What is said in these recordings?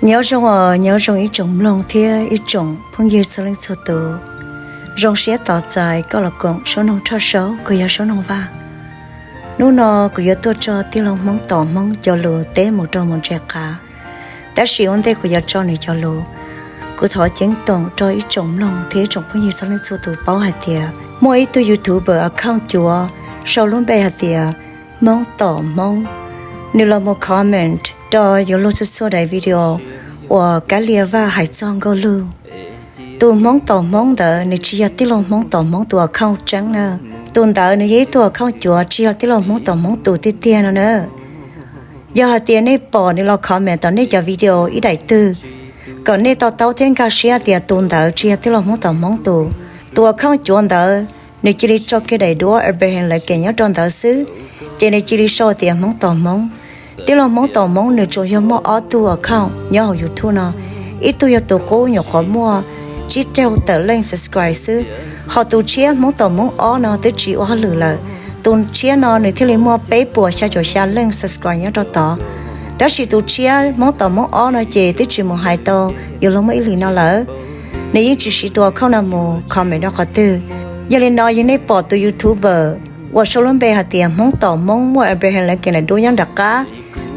nhớ trong ý trồng lòng thia ý trồng phong nhiệt sơ linh sơ tử rong xé tỏ dài có là cộng số nông cho số của nhà số nông va nô nọ của nhà tôi cho tiêu lòng mong tỏ mong cho lù té một trong một trẻ cả đã sử dụng đây của nhà cho này cho lù của thọ chính tổng cho ý trồng lòng thia trồng phong nhiệt sơ linh sơ tử bao hạt tiề mỗi tôi YouTube account chùa sau luôn bè hạt tiề mong tỏ mong nếu là một comment đó有录制错的 video 我改列ว่า还装个路ตัวมองต่อมองเดอในชีวิตที่เรามองต่อมองตัวเข้าจังนะตัวเดอในยี่ตัวเข้าจัวชีวิตที่เรามองต่อมองตัวที่เตี้ยนะเนอะอย่าเตี้ยในปอในเราคอมเมนต์ตอนนี้จะวิดีโออีได้ตื้อก่อนในต่อเต้าเทียนกาเชียเตี้ยตัวเดอชีวิตที่เรามองต่อมองตัวเข้าจัวเดอในชีวิตจอกกี่ได้ด้วยเอเบรเฮนเลยเกี่ยจนเดอซื้อเจในชีวิตโชว์เตี้ยมองต่อมองที่เรามองต่อมองในจุดยังมองอ้อตัวเข้าย่ออยู่ทั่วนะอีตัวยังตัวโก้ยังขอมัวchỉ treo tờ lên subscribe sư họ tu chia mong tàu mong ó nó tới chỉ ó lử lợ tu chia nó này thì lấy mua bé bùa xa cho xa lên subscribe nhớ cho tỏ đó chỉ tu chia mong tàu mong ó nó chỉ tới chỉ một hai tàu giờ lúc mấy lì nó lỡ nếu những chỉ tua không nằm mù comment nó khó tư giờ lên đó những này bỏ từ YouTuber và số lượng bé hạt tiền mong tàu mong mua bé hàng lại cái này đôi nhân đặc cá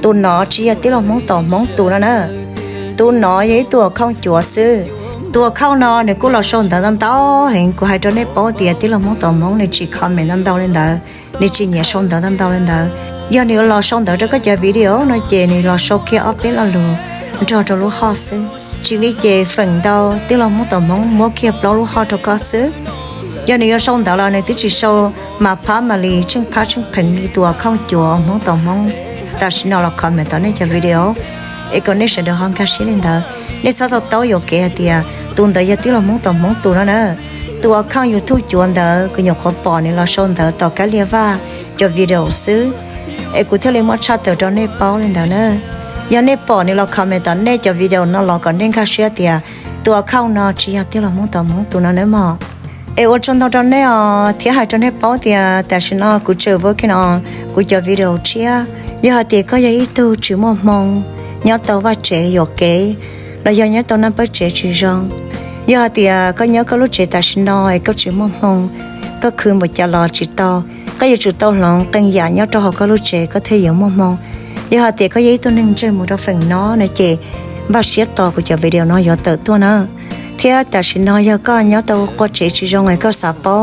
tu nó chỉ tới là mong tàu mong tu nó nữa tu nó với tua không chùa sưตัวเข้านอนเนี่ยกูเราชนแต่ตั้งเต้าเห็นกูให้ตัวนี้ปอตีที่เรามองต่อมองในจีคอมเมนต์ตั้งเต้าเล่นเด้อในจีเนี่ยชนแต่ตั้งเต้าเล่นเด้อย้อนนี้เราชนแต่จะก็จะวิดีโอในเจนี่เราโชว์แค่อัพเป็นเราลูจะรู้ฮอซื้อจีนี่เจฝันเต้าที่เรามองต่อมองมัวแค่ปล่อยรู้ฮอจะก็ซื้อย้อนนี้เราชนแต่เราในที่จีโชว์มาพามาลีซึ่งพาซึ่งเพ่งมีตัวเข้าจัวมองต่อมองแต่ฉันเราคอมเมนต์ตอนนี้จะวิดีโอเอกนี่ฉันเดินห้องแค่ชิ้นเล่นเด้อในสถานตัวอยู่แก่เดียตัวเดียที่เรามองต่อมองตัวนั่นนะตัวข้างอยู่ทุกจวนเด้อก็อยากขอปอในเราชนเด้อต่อการเรียกว่าจะวิดีโอซื้อเอกูเท่าไรมั่วชัดเด้อตอนนี้เป้าเลยเด้อเนอะยันในปอในเราคอมเมนต์ตอนนี้จะวิดีโอนั่นเราก่อนเร่งค่าเชื่อเดียตัวเข้านอชีที่เรามองต่อมองตัวนั่นนะหมอเอวชนตอนนี้ที่หายตอนนี้เป้าเดียแต่ฉันกูเจอว่าแค่นกูจะวิดีโอเชียยาเดียก็ยังอีตัวจื้อมองnhớ tao va trẻอยู่เก๋แล้วยังnhớ taoนั่นไปเจ๋จีจงยาเดียก็nhớก็รู้เจ๋แต่ฉันน้อยก็จื้อมองก็คือหมดจะรอจีตอก็อยู่จุดตอหลงกันอย่าnhớตอก็รู้เจ๋ก็เที่ยวมองยาเดียก็ยัยตัวหนึ่งเจอหมดเราฝังน้อในเจ๋บ้าเสียต่อก็จะวิดีโอน้อยอยู่เติร์ตัวนะเที่ยแต่ฉันน้อยก็nhớตอก็เจ๋จีจงไงก็สาปอ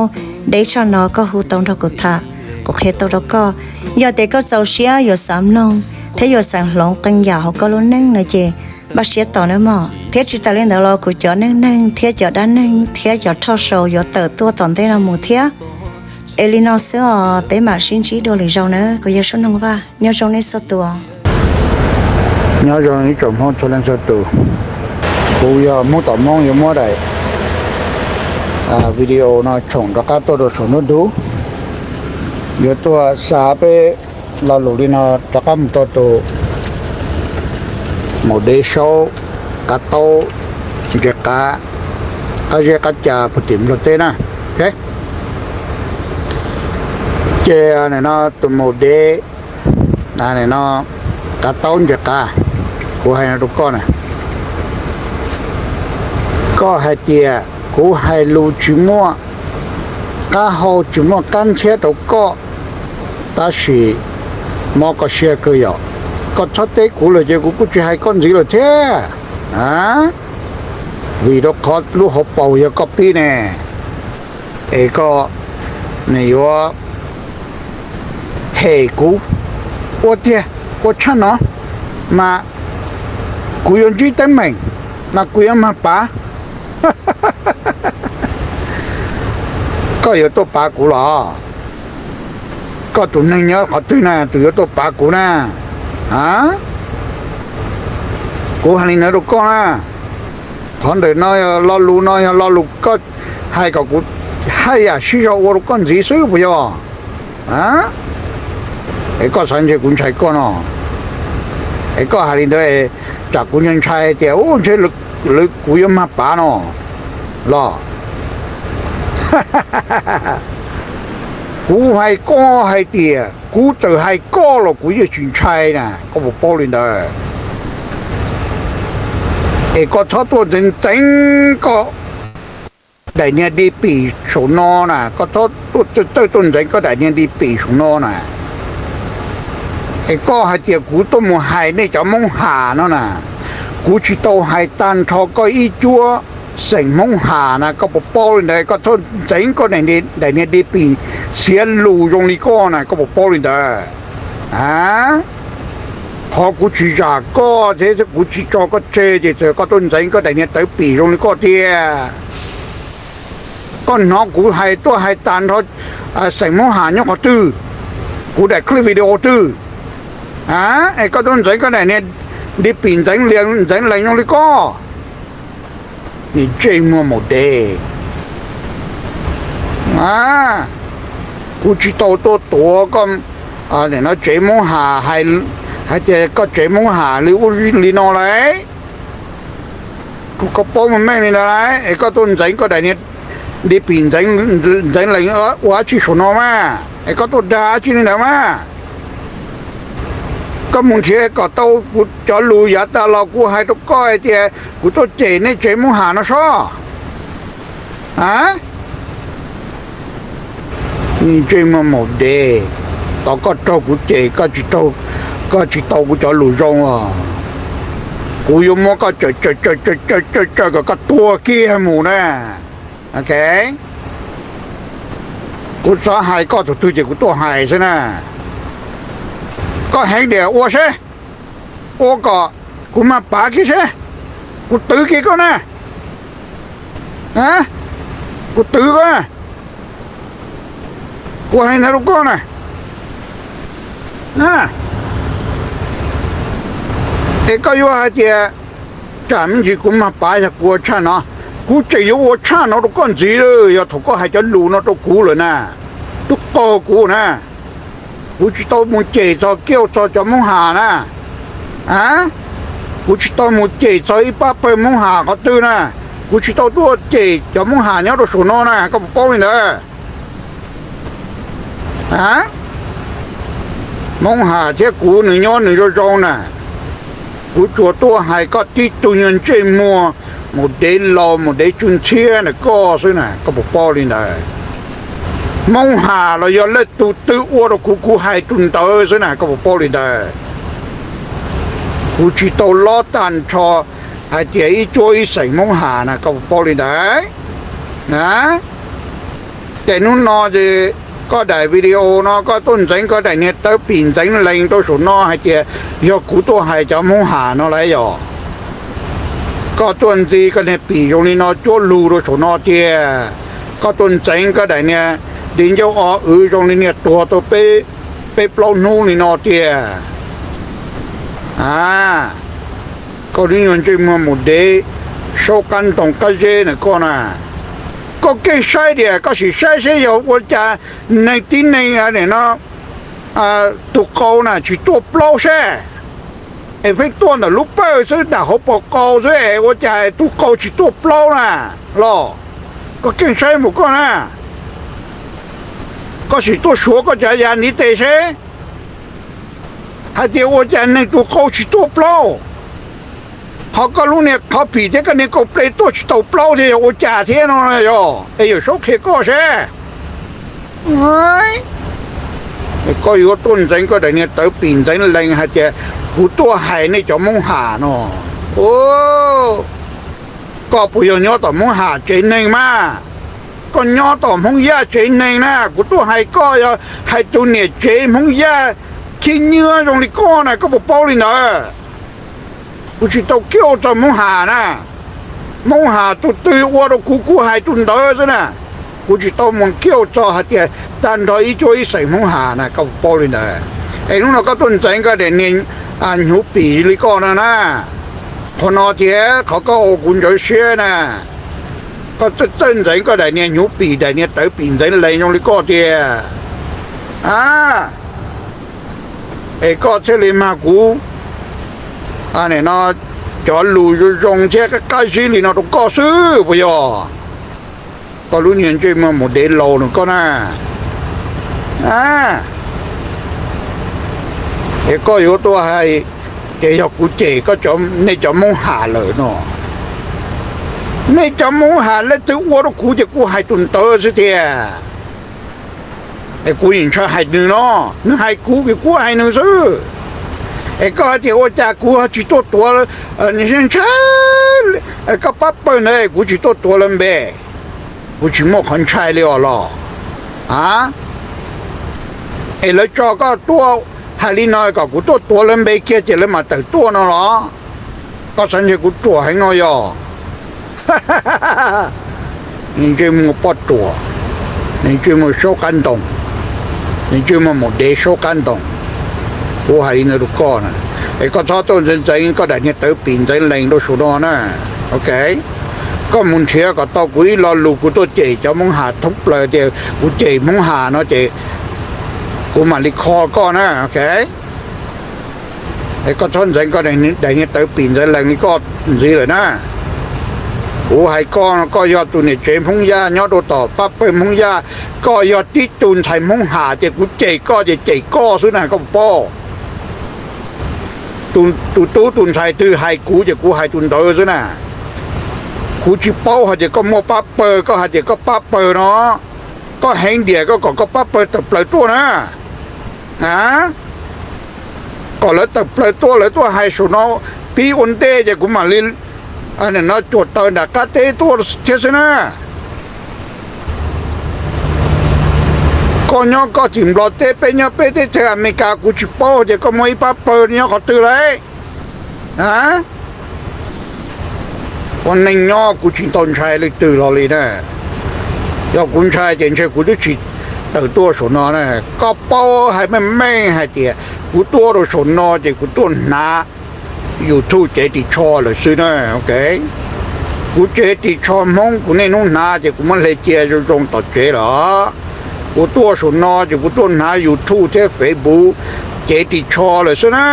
เดี๋ยวฉันน้อก็หูตรงเราก็ท่าก็เคตัวเราก็ยาเดียก็เศร้าเสียอยู่สามน้องthế giờ sáng lỏng canh già họ có luôn nâng này chị bác sĩ tao nói mà thế chỉ ta lên đó lo của chó nâng thế chó đá nâng thế chó thao sầu giờ tự tua toàn thế là một thế Elino sữa bé mà xin chỉ đồ lì rau nữa có giờ số nông va nhớ rau này sao tua nhớ rau này trồng hoa cho lên sao tua cô giờ mua tỏi mong giờ mua đây video nó trồng ra các tôi đồ số nó đủ giờ tôi xả bé là lũ đi nó cho các một đế số cá tô dẻ cá chả phải tìm được tên à ok chè này nó từ một đế này nó cá tô dẻ cá của hai nó con này có hai chè của hai lũ chỉ mua cá hồ chỉ mua canh chế đâu có ta chỉ mua có xe cơ요 có cho tế cũ rồi chứ cũng chỉ hai con gì rồi thế vì đó có lúc hộp bầu giờ copy nè ấy có nàyว่าhệ cũ ô thế ô chăn nó mà cũ yon chỉ tên mình mà cũ yon mà bà có yếu tố bà cũ rồi có tụi này nhớ họ tụi này tụi tôi bà của nè hả của hành này đâu con à họ để nói lo lù có hai cậu của hai suy cho ô con gì suy bây giờ hả ấy có sản xuất cũng chạy con à ấy có hành này chả cũng nhân chạy thì ô chơi lực của em mà bà nó lo cú hay có hay tiề cú từ hay có là cú giờ chuyện trai nè có một bao lên đời ไอ้ก็ชอบตัวจริงๆก็ได้เนี่ยดีปีชนอน่ะก็ชอบตัวต้นจริงก็ได้เนี่ยดีปีชนอน่ะไอ้ก็ให้เจ้ากูต้มหายนี่จะมองหาเนาะน่ะกูชิโตหายตันทอก็อีจัวเสียงมองหานะก็ปป้อเลยก็ชอบจริงก็ได้เนี่ยดีปีเสียลูตรงนี้ก็น่ะก็ปป้อเลยอ่าพอกูชี้จากก็เจ๊จะกูชี้จอก็เจ๊ก็ต้นใจก็แต่เนี่ยเต๋อปีตรงนี้ก็เตี้ยก็น้องกูให้ตัวให้ตันเขาใส่หม้อหาเนี่ยก็ตื้อกูได้คลิปวิดีโอตื้อไอ้ก็ต้นใจก็แต่เนี่ยดิปีนใจเลี้ยงใจอะไรตรงนี้ก็นี่เจ๊มัวหมดเด้กูชี้โตตัวก็เนี่ยนะเจ๊มัวหาให้เจ๊ก็เจ๊มองหาหรือลีนอไรกูก็ป้องมันแม่นี่อะไรไอ้ก็ต้นใจก็ได้เนี่ยดีปีนใจอะไรว่าชิชนอมาไอ้ก็ต้นดาชินี่นะมาก็มึงเชื่อก็โตกูจะรู้ยาตาเรากูให้ตัวก้อยเจ๊กูตัวเจ๊เนี่ยเจ๊มองหานะซ้อนี่เจ๊มาหมดเด้ต่อก็โตกูเจ๊ก็จิโตกูจะรู้จงกูยมก็ก็ตัวกี้ให้หมูนะโอเคกูสาหายก็ถูกๆกูตัวหายใช่ไหมก็ให้เดี๋ยวอ้วใช่อ้วก็กูมาปากี้ใช่กูตื้อกี้ก็นะกูตื้อก็นะกูให้นารุก็นะไอ้ก็อยู่อาเจียจำที่กูมาป้าจะกูชันเนาะกูจะอยู่ว่าชันเนาะตัวก้อนจีเลยอย่าถูกก็ให้จะรู้เนาะตัวกูเลยนะตัวโตกูนะกูจะต้องมุ่งเจจะเกี่ยวจะมุ่งหานะกูจะต้องมุ่งเจจะอีป้าไปมุ่งหาเขาตื้อนะกูจะต้องตัวเจจะมุ่งหาเนี่ยตัวสุนนะก็ป้องเลยมุ่งหาเจ้ากูหนึ่งย้อนหนึ่งจงนะกูจวดตัวหายก็ที่ตัวยันเจมัวหมดเดลล์หมดเดจุนเชียนะก็สินะก็บอกป้อเลยนะมองหาเราอย่าเล่นตัวตื้ออ้วนกูให้ตุนเตอสินะก็บอกป้อเลยนะกูชิโตล้อตันชอไอเจ้าอีจ้อยใส่มองหานะก็บอกป้อเลยนะแต่นู้นนอจะก็ได้วิดีโอเนาะก็ต้นใจก็ได้เนี่ยเตอปีนใจเล็งตัวสุนเนาะให้เจ้ายกกูตัวให้จะมองหาเนาะไรหยอก็ต้นจีก็เนี่ยปีตรงนี้เนาะจ้วลูตัวสุนเนาะเจ้ก็ต้นใจก็ได้เนี่ยดินเจ้าตรงนี้เนี่ยตัวเป๊ปล้อนู่นนี่เนาะเจ้ก็นี่มันจะมาหมดเดโชกันตรงกระเจเนี่ยก็นะก็แค่ใช้เดียก็สิใช้อยู่ว่าจะในที่ในอะไรเนาะตัวเขาน่ะชิตัวเปล่าใช่ไอ้พวกตัวน่ะลูกเป้ซึ่งแต่เขาบอกเขาใช่ว่าจะตัวเขาชิตัวเปล่าน่ะรอก็แค่ใช้หมดก็นะก็สิตัวชัวก็จะยานิเตใช่ถ้าเดี๋ยวว่าจะในตัวเขาชิตัวเปล่าเขาก็รู้เนี่ยเขาผีเจ้ากันเนี่ยก็เปรย์ตัวตัวเปล่าที่โอจ่าเทียนอะไรย่อไอ้อยู่โชคเคก็ใช่ก็อยู่ต้นใจก็ได้เนี่ยเต๋อปีนใจแรงฮะเจ้ากูตัวหายในจอมงหาเนาะโอ้ก็ผู้ยอต่อมงหาเจนเองมาก็ย่อต่อมงยาเจนเองนะกูตัวหายก็ให้ตัวเนี่ยเจมงยาขี้เนื้อตรงนี้ก็นะก็บอกเป้าเลยนะกูชิโตเกี่ยวจะมองหานะมองหาตุตื้อว่าเรากูหายตุนเด้อซะนะกูชิโตมองเกี่ยวจะหาเจตันดอยช่วยใส่มองหานะก็ปอเลยนะไอ้นู้นเราก็ต้นใจก็เด่นเนี่ยหูปีลิก็นะพอนอเจเขาก็โอกุนจะเชื่อนะก็ต้นใจก็ได้เนี่ยหูปีได้เนี่ยเต๋อปีนใจเลยยองลิก็เจไอ้ก็เชลิมากูเนี่ยnó cho lùi rồi rong che cái gì thì nó có sư bây giờ có lúc nhìn chơi mà một đêm lâu nữa con thế có yếu tố hay cái học của chị có chấm nên chấm mong hạ lời nó นี่จะมองหาแล้วตัวอ้วนกูจะกูให้ตุนเตอร์สิเดียไอ้กูยังใช้ให้หนึ่งเนาะนึกให้กูกับกูให้หนึ่งซื้อไอ้ก็ที่โอจากกูจิตตัวนี่ฉันใช่ไอ้ก็ปั๊บไปเลยกูจิตตัวเลยเบ้กูจิมองคนใช่เลยอ๋ออ่ะไอ้แล้วจอก็ตัวฮาลีน้อยก็กูตัวเลยเบ้เกี่ยจะเลยมาแต่ตัวนั่นหรอก็สัญญากูตัวให้น้อยอ๋อ你这么不多，你这么少感动，你这么没得少感动，我还那都讲呢。ไอ้ก็ชอบต้นใจก็ได้เนี่ยเติบปีนใจแรง都สุดนะโอเคก็มุนเชียก็ต้องกุยรอลูกกูตัวเจ๋จะมองหาทุบเลยเดี๋ยวกูเจ๋มองหาเนาะเจ๋กูมาลิคอก็นะโอเคไอ้ก็ชอบใจก็ได้เนี่ยเติบปีนใจแรงนี่ก็ดีเลยนะกูให้ก็ยอดตัวเนี่ยเจ๋มงยายอดต่อปั๊บเป็นมงยาก็ยอดที่ตูนใส่มงหาเจ๋กูเจ๋ก็เจ๋ก็ซื้อหน่ะก็ป้อตุนใส่ตื้อให้กูเจ๋กูให้ตุนเตอซื้อน่ะกูจิเป้าหาเจ๋ก็โมปั๊บเปอร์ก็หาเจ๋ก็ปั๊บเปอร์เนาะก็แหงเดียก็ปั๊บเปอร์แต่เปลือยตัวนะก็แล้วแต่เปลือยตัวเลยตัวให้สุนอปีอุ่นเต้เจ๋กูมาลินอันนั้นน่ะจดตอนดักกะเตตัวเทศนะก็ยอก็จิมรอเตเป็นยอเปเตเธออเมริกากูจิโป้เดี๋ยวก็มวยปั๊บเปิดยอก็ตื่นเลยวันนึงยอกูจิตอนชายเลยตื่นรอเลยนะยอคุณชายเจนชายกูจะจิตตื่นตัวสนอนะก็เป้าให้ไม่ให้เจียกูตัวเราสนอเจกูตัวหนาอยู่ทู่เจติชอเลยสินะโอเคกูเจติชอมองกูในนู้นนาเจกูมันเลยเจียจะตรงต่อเจหรอกูตัวสนอเจกูตัวหนาอยู่ทู่เทเฟซบุ๊กเจติชอเลยสินะ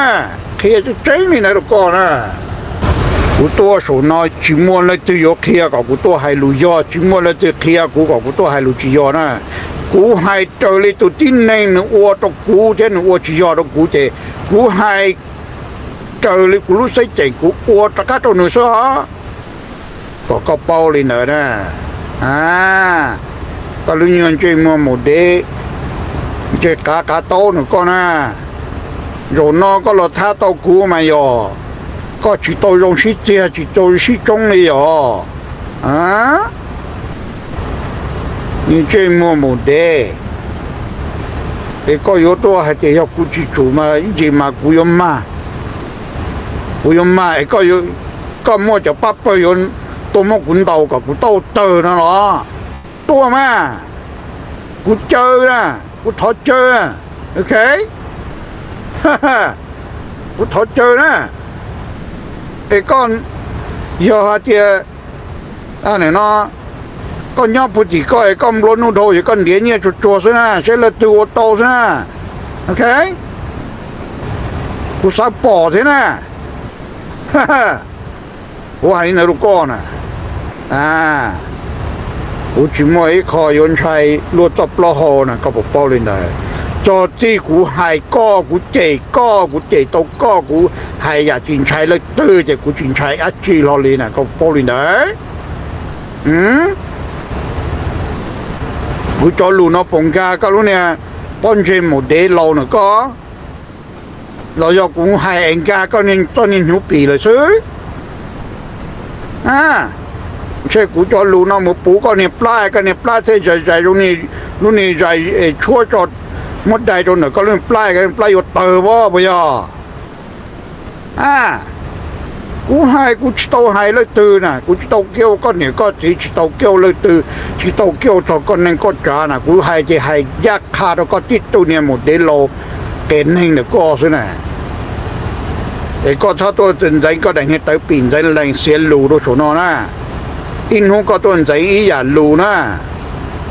เคียจะเจ๊งนี่นะทุกคนนะกูตัวสนอจิมวนเลยตัวยกเคียกับกูตัวไฮลูยอจิมวนเลยตัวเคียกูกับกูตัวไฮลูจิยอนะกูให้เจอเลยตัวที่ในหนึ่งอัวตัวกูเช่นอัวจิยอตัวกูเจกูให้เจอเลยกูรู้สึกเจ๋งกูอวดตะกัดตัวหนึ่งซะก็เป้าเลยเนอะนะก็รู้ยังใจมัวหมดเด้เจ็ดกาโตหนึ่งก็นะโยนอก็รอท่าโตกูมาย่อก็จิตโตยงชิเจียจิตโตชิจงเลยย่อนี่ใจมัวหมดเด้ไอ้ก็有多还得要估计住嘛，一嘛雇佣嘛。不用买ก็มั่วจะปั๊บไปยนตัวมกุนเตากับกูเต้าเตอนะหรอตัวมากูเจอนะกูถอดเจอโอเคกูถอดเจอนะไอ้ก้อนยอฮาเตียอันนี้เนาะก็ยอดผู้จีก็ไอ้ก้อนล้นนู่นโถไอ้ก้อนเดียเนี่ยจุดๆซะนะใช้ละตัวโตซะนะโอเคกูสับปอดซะนะ我还那路过呢，我只摸一颗人才落十落号呢，ก็บอกเลยนะจอที่กูหายก็กูเจตัวก็กูหายอยากจินชัยเลยตื้อจะกูจินชัยอัจฉริรอเลยนะก็บอกเลยนะกูจอลูนอปงกาก็รู้เนี่ยป้อนเชมหมดเดเราเนาะก็เราอยากกูหายเองกาก็เนี่ยตอนนี้หิวปีเลยซื้อใช่กูจอลูนอหมูปูก็เนี่ยปลายใช่ใจตรงนี้ใจชั่วจอดมดใดตรงไหนก็เรื่องปลายอยู่เตอว่าบ่ยกูให้กูโตให้เลยตื่นน่ะกูโตเกี่ยวก็เนี่ยก็ที่โตเกี่ยวเลยตื่นที่โตเกี่ยวทอก็นั่งก็จาน่ะกูให้จะให้ยักขาดก็ติดตัวเนี่ยหมดเดโลเต็นให้เนี่ยก็ซะน่ะไอ้ก็ถ้าตัวใจก็ได้เนี่ยเตปีนใจแรงเสียลูดูสนอนะอินหูก็ตัวใจอีอย่าลูนะ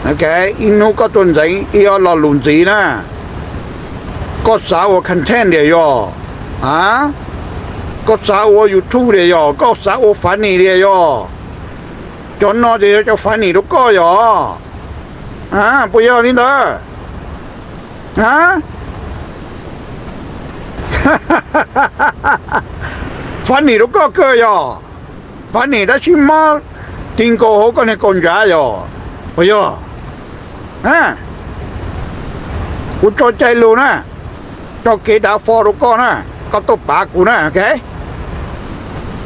โอเคอินหูก็ตัวใจอีอย่าลอลุนจีนะก็สาวคันแทนเดียวก็สาวอยู่ทู่เดียวก็สาวฝันนี่เดียวจนนอเดียวจะฝันนี่ลูกก็ปุยนี่เด้อฝันนี่ลูกก็เกยฝันนี่ได้ชิมมา tiếng cô hố có này con giá rồi bây giờ à cú cho chạy luôn á cho cái đá phò đó con á có tốt bá cú nè ok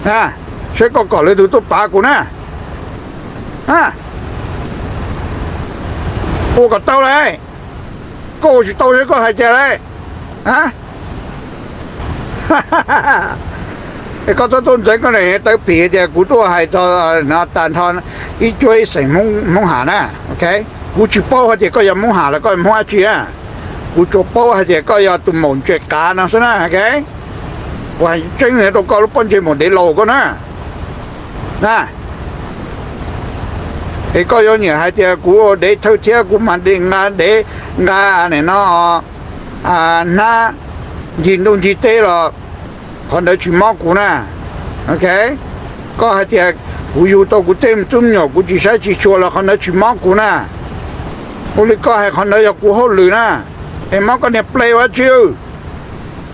à sẽ có lấy từ tốt bá cú nè à cô có tao đấy cô chỉ tao sẽ có hai chè đấy hả cái con tôn giấy con này tới phía thì cú tôi hay cho nó tàn thon ít chơi sành mông hà nè ok cú chỉ bao thì có mông hà là có mông hà chi à cú chụp bao thì có tụm mông chuyện cá nó xem nè ok và trên này tôi có lúc con chơi một để lầu con nè nè thì có nhiều hai thì cú để theo theo cú mà để ngà này nó na nhìn đông chỉ tê rồi còn đợi chỉ móc cú nè ok có hai thì cú yêu to cú tem tôm nhỏ cú chỉ sai chỉ chua là còn đợi chỉ móc cú nè cú lấy có hai còn đợi cú hốt lười nè em móc cái này play quá chưa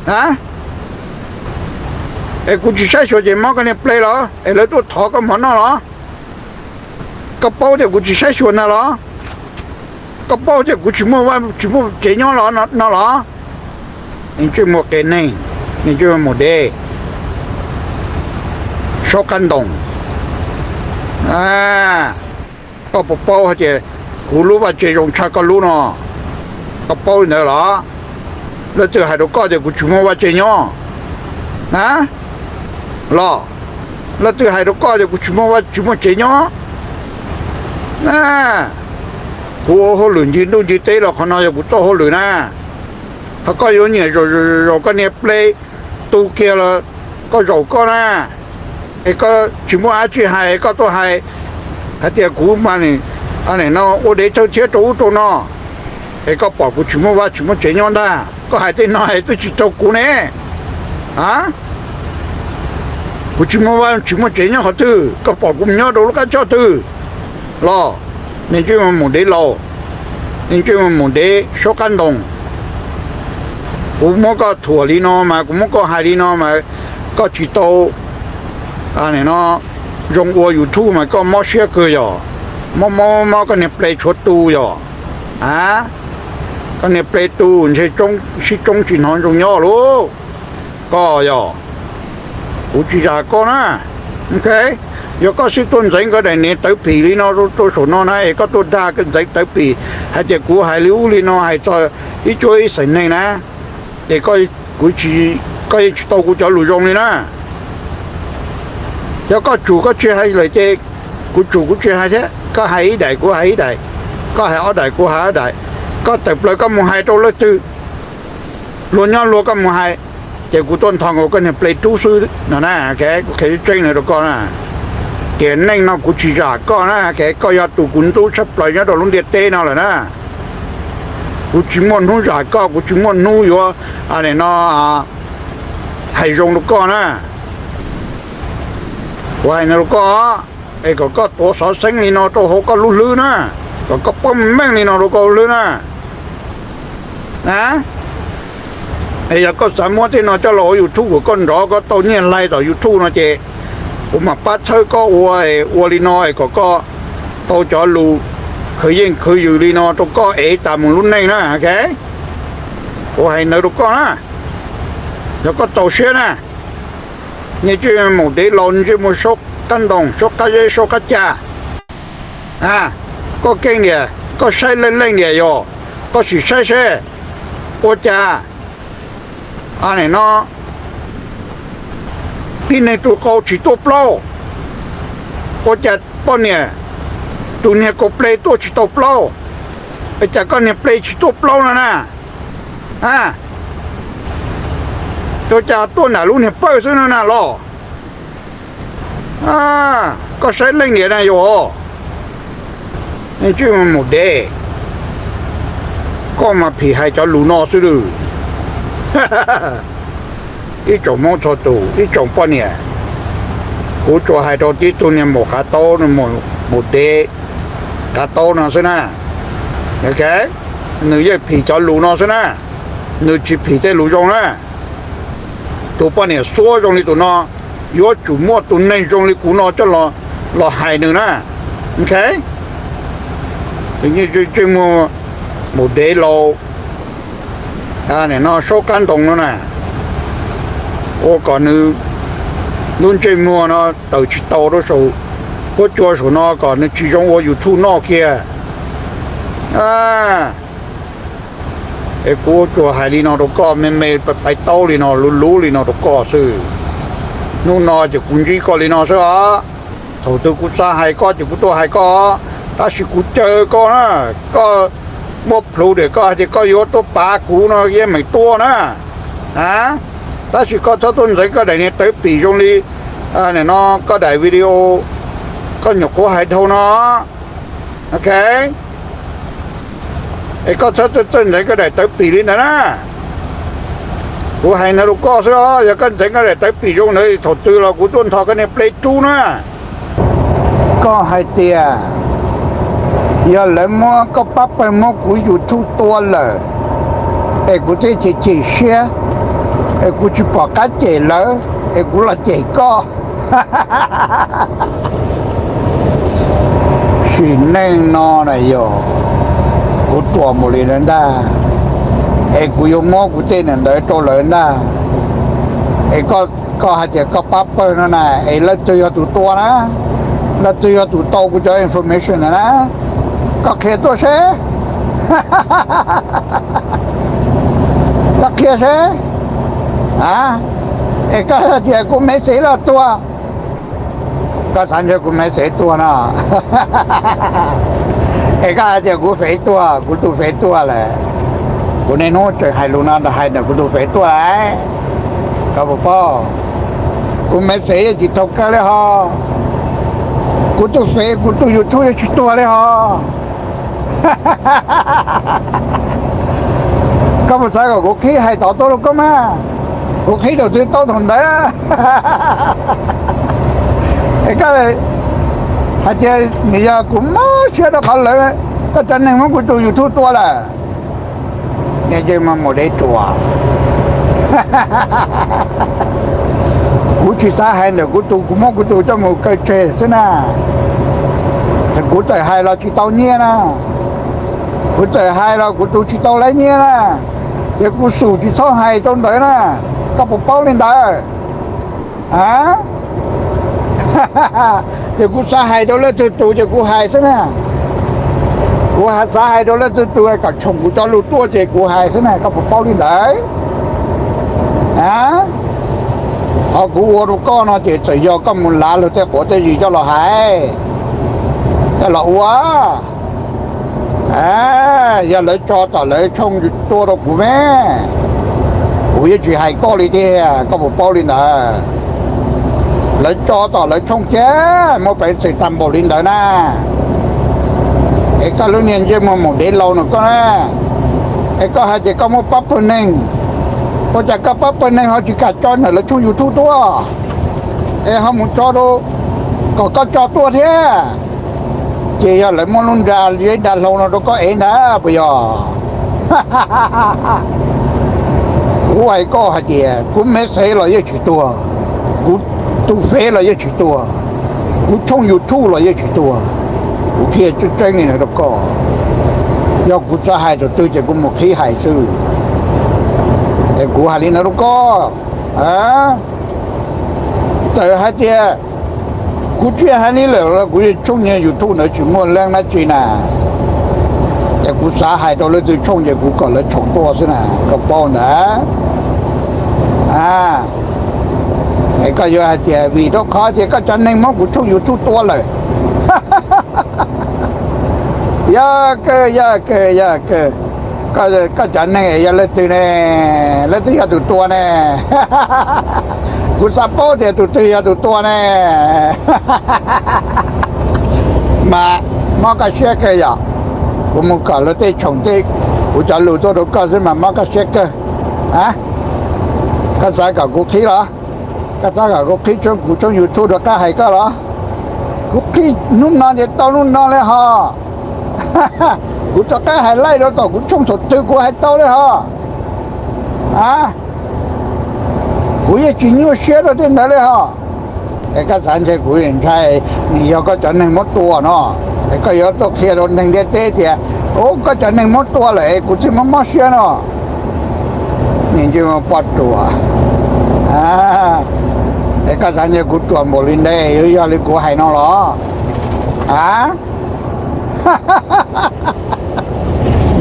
hả em cú chỉ sai cho em móc cái này play đó em lấy tôi thọ cái món nó đó cái bao thì cú chỉ sai cho nó đó cái bao thì cú chỉ mua chế nhau nó đó nên chơi một cái này nên chơi một đề số căn đồng à có một bao thì cú lúc mà chơi dùng cha có lúc nó cái bao nữa đóแล้วtừ hai đứa con thì cú chỉ mua chơi nhau hả loแล้วtừ hai đứa con thì cú chỉ mua chơi nhau nè cú hô lửa nhìn đâu chỉ té là con nói cú to hô lửa nèเขาก็อยู่เนี่ยเราก็เนี่ยเปลตูเกียร์ก็เราก็นะไอ้ก็ชิมว่าจีไฮก็ตัวไฮถ้าเดี๋ยวกูมานี่อันไหนเนาะโอเดชเชี่ยตัวเนาะไอ้ก็บอกกูชิมว่าเจียนได้ก็หายได้น้อยตัวจิตกูเนี่ยฮะกูชิมว่าเจียนเขาตื้อก็บอกกูเนี่ยดูแล้วก็ชอบตื้อรอนี่ชื่อมันหมุนได้รอนี่ชื่อมันหมุนได้ชกกันตรงกูมั่วก็ถั่วลีนอมากูมั่วก็ไฮลีนอมาก็จีโตอันนี้เนาะยงวัวอยู่ทู่มาก็มั่วเชี่ยเกยอ่ะมั่วก็เนี่ยเปลชดตูอ่ะอ่ะก็เนี่ยเปลตูใช่จงจีนหอนจงย่อรู้ก็อ่ะกูจีจ่าก็นะโอเค有個是蹲整個人呢，對皮哩喏，都數喏，那個都大個仔對皮，係隻股係溜哩喏，係在一做成呢呢，一個股市個到股就路用哩啦。有個做個處係嚟隻股做個處係啫，個係大股係大，個係我大股係大，個特別個冇係到咧都，亂咗亂個冇係，隻股ต้นทอง我跟你 play 讀書嗱嗱嘅，佢追你度講啦。tiền này nó cũng chỉ giả có na cái coi tụ cũng tụ sắp lại nhá đồ luôn điện tê nào rồi na cũng chỉ muốn nuôi giả có cũng chỉ muốn nuôi vô anh này nó hay dùng được con na ngoài nó có cái có tổ sở sinh thì nó tổ hộ có lú lư na có bom men thì nó có lư na hả bây giờ có sản mua thì nó cho lỗi YouTube của con đó có tổ nhiên like ở YouTube nó chịผมมาปัดเธอก็วัวลีน้อยก็โตจอลูเคยอยู่ลีนอตัวก็ตามรุ่นนี้นะโอเคโอ้ให้เนื้อตัวก็นะแล้วก็โตเชื่อนะนี่ชื่อหมูเดลอนชื่อหมูชกกันดงชกกะเยชกกะจ่าก็เก่งเนี่ยก็ใช้เล่นเนี่ยโยก็สิใช้โอจ่าอันนี้เนาะที่ในตัวเขาchỉตัวเปล่าก็จะป้อนเนี่ยตัวเนี่ยก็เปลตัวchỉตัวเปล่าไอ้จากก็เนี่ยเปลchỉตัวเปล่านะตัวจะตัวหนาลูกเนี่ยเปิดซะนะล่อก็ใช้เล่นเนี่ยนะโยนี่ชื่อมันหมดเด้ก็มาผีให้เจ้าลูนอซื้อ一种摸错度，一种半年，我做还多啲多年冇卡多，冇地，卡多呢是呢，OK，你一皮咗路呢是呢，你去皮在路上呢，多半年所中的多呢，如果做摸多内中的股呢，就咯， lo hai nữa nè ok tự nhiên chuyên mua một đế lô này nó số cán đồng nữa nè ô còn nữa luôn chuyên mua nó từ chỉ tàu đó số có cho số nó còn nó chỉ trong ô YouTube nó kia cái cô cho hai đi nó đâu có mê phải tàu đi nó lú đi nó đâu có sự nó nó chỉ cũng chỉ có đi nó sao thầu tư cũng xa hay có chỉ cũng tôi hay có ta chỉ cũng chơi có na có một lú để có thì có yếu tố ba cú nó cái mấy tua na ta chỉ có cho tôi thấy cái này này tới bị trong đi này nó có đại video có nhục của hai thâu nó ok cái có cho tôi thấy cái này tới bị đi nữa na của hai nó đâu có sao giờ cái thấy cái này tới bị trong này thầu tư là của tôi thọ cái này play chú na có hai tia giờ lại mua có bắp phải mua của YouTube to rồi của tôi chỉ share của chỉ bỏ cá chè lỡ của là chè co chỉ nên nó này rồi của tua một lần đó của dùng mua của tên này để cho lớn đó có hai chè có bắp phải nó này là tôi cho tụi tua đó là tôi cho tụi tao của cho information này đó có kia tôi sẽ có kia sẽ cái gì cũng mấy sẽ là tua cái sản xuất cũng mấy sẽ tua nè cái gì cũng phải tua cũng tu phải tua là cũng nên nói chuyện hay luôn đó hay là cũng tu phải tua ấy có bao cũng mấy sẽ chỉ thâu cái đấy ha cũng tu phải cũng tu YouTube chỉ tua đấy ha có một sai của khí hay tỏ tôi đâu có mà của khí đầu tiên tôi thằng đấy cái hay chơi người ta cũng mới chưa được khó lợi cái chân này muốn của tôi YouTube to là nhà chơi mà một đấy chùa của chị xã hay là của tôi cũng mong của tôi cho một cây chè thế nào thì của tôi hay là chị tao nhé nè của tôi hay là của tôi chỉ tao lấy nhé nè giờ của sủ chỉ số hay trong đấy nè có một bao lên đấy giờ của xã hay đâu lấy từ từ giờ của hay thế nè của xã hay đâu lấy từ từ cả chồng của cho lụt tua giờ của hay thế này có một bao lên đấy họ của đồ con nó chỉ do có một lá rồi của cái gì cho là hay cho là quá giờ lấy cho tao lấy trong tua đâu của mẹ của chị hay có đi thế có một bao lên đấy lấy cho tao lấy trong chế một phải sự tầm bộ lên đấy nè cái lúc này chứ một để lâu nữa có nè có hai chị có một bắp bên này có chả có bắp bên này họ chỉ cả cho này lấy trong YouTube tua họ muốn cho đâu có cho tua thế chỉ là lấy món luôn ra dưới đàn lâu nó đâu có ấy nữa bây giờ quay có hả chị cũng mấy xe là với chị tua cũng tu phê là với chị tua cũng trong YouTube là với chị tua cũng kia chút tranh này đâu có do cũng cho hai rồi tôi chỉ có một khí hài sư em cũng hai nó đâu có từ hai chị cú chuyện hay ní là cú trong nhà YouTube nó chỉ muốn lên nó chỉ nè, cái cú xã hay đó là từ trong nhà cú còn là trồng to thế nè, có bao nữa, cái cái giờ thì vì đó khó thì cái chân này móc cú trong YouTube to rồi, cái chân này giờ lên từ này lên từ nhà từ to này. Cú sắp bố thì tụi tôi nè mà cái xe kia à cú một cái là tê trồng tê cú trả lụt tôi đâu có gì mà cái xe kia cái giá cả cú khí đó cái giá cả cú khí trong YouTube được cái hay cái đó cú khí lúc nào thì tao lúc nào đấy ha cú cho cái hay lấy đó tao cú trong thuật tư cú hay tao đấy ha cú chỉ nhiều xe đó trên đấy ha เอกสารใช้คุยใช่นี่ยก็จะหนึ่งหมดตัวเนาะไอ้ก็ยกตกเสียรถหนึ่งเดียเตี้ยโอ้ก็จะหนึ่งหมดตัวเลยกูจะมาเสียเนาะนี่จะมาปอดตัวเอกสารจะกูตัวบรินได้ยอดเลยกูให้น้องหรอ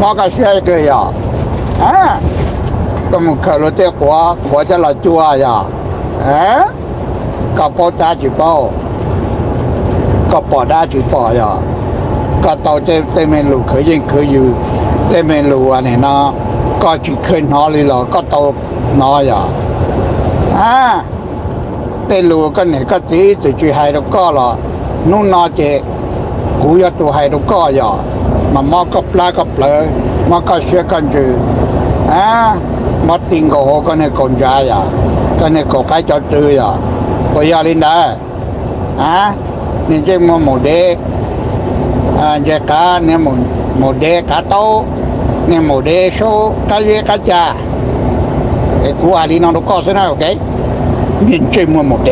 มอก็เสียเกยก็มึงเคยรู้เจ้าหัวจะหล่อจัวอย่าก็ปอดาจีปอก็ปอดาจีปออย่าก็เตาเตเมลูเคยยิงเคยอยู่เตเมลูอันนี้นะก็จีเคยนอเลยหรอก็เตานออย่าเตลูก็เนี่ยก็จีจีให้เราก็หรอนู่นนอเจกูอยากตัวให้เราก็อย่ามาก็ปลาก็ปลามาก็เชื่อกันจูมาติงก็หัวก็เนี่ยคนใจอ่ะก็เนี่ยก็ใครจะเจออ่ะก็ยาลินได้นี่เจ้าโมเดเจ้าการเนี่ยโมเดคาโต้เนี่ยโมเดโชกาเยกาจ่าไอ้กูอาลีนองดูก็สนะโอเคนี่เจ้าโมเด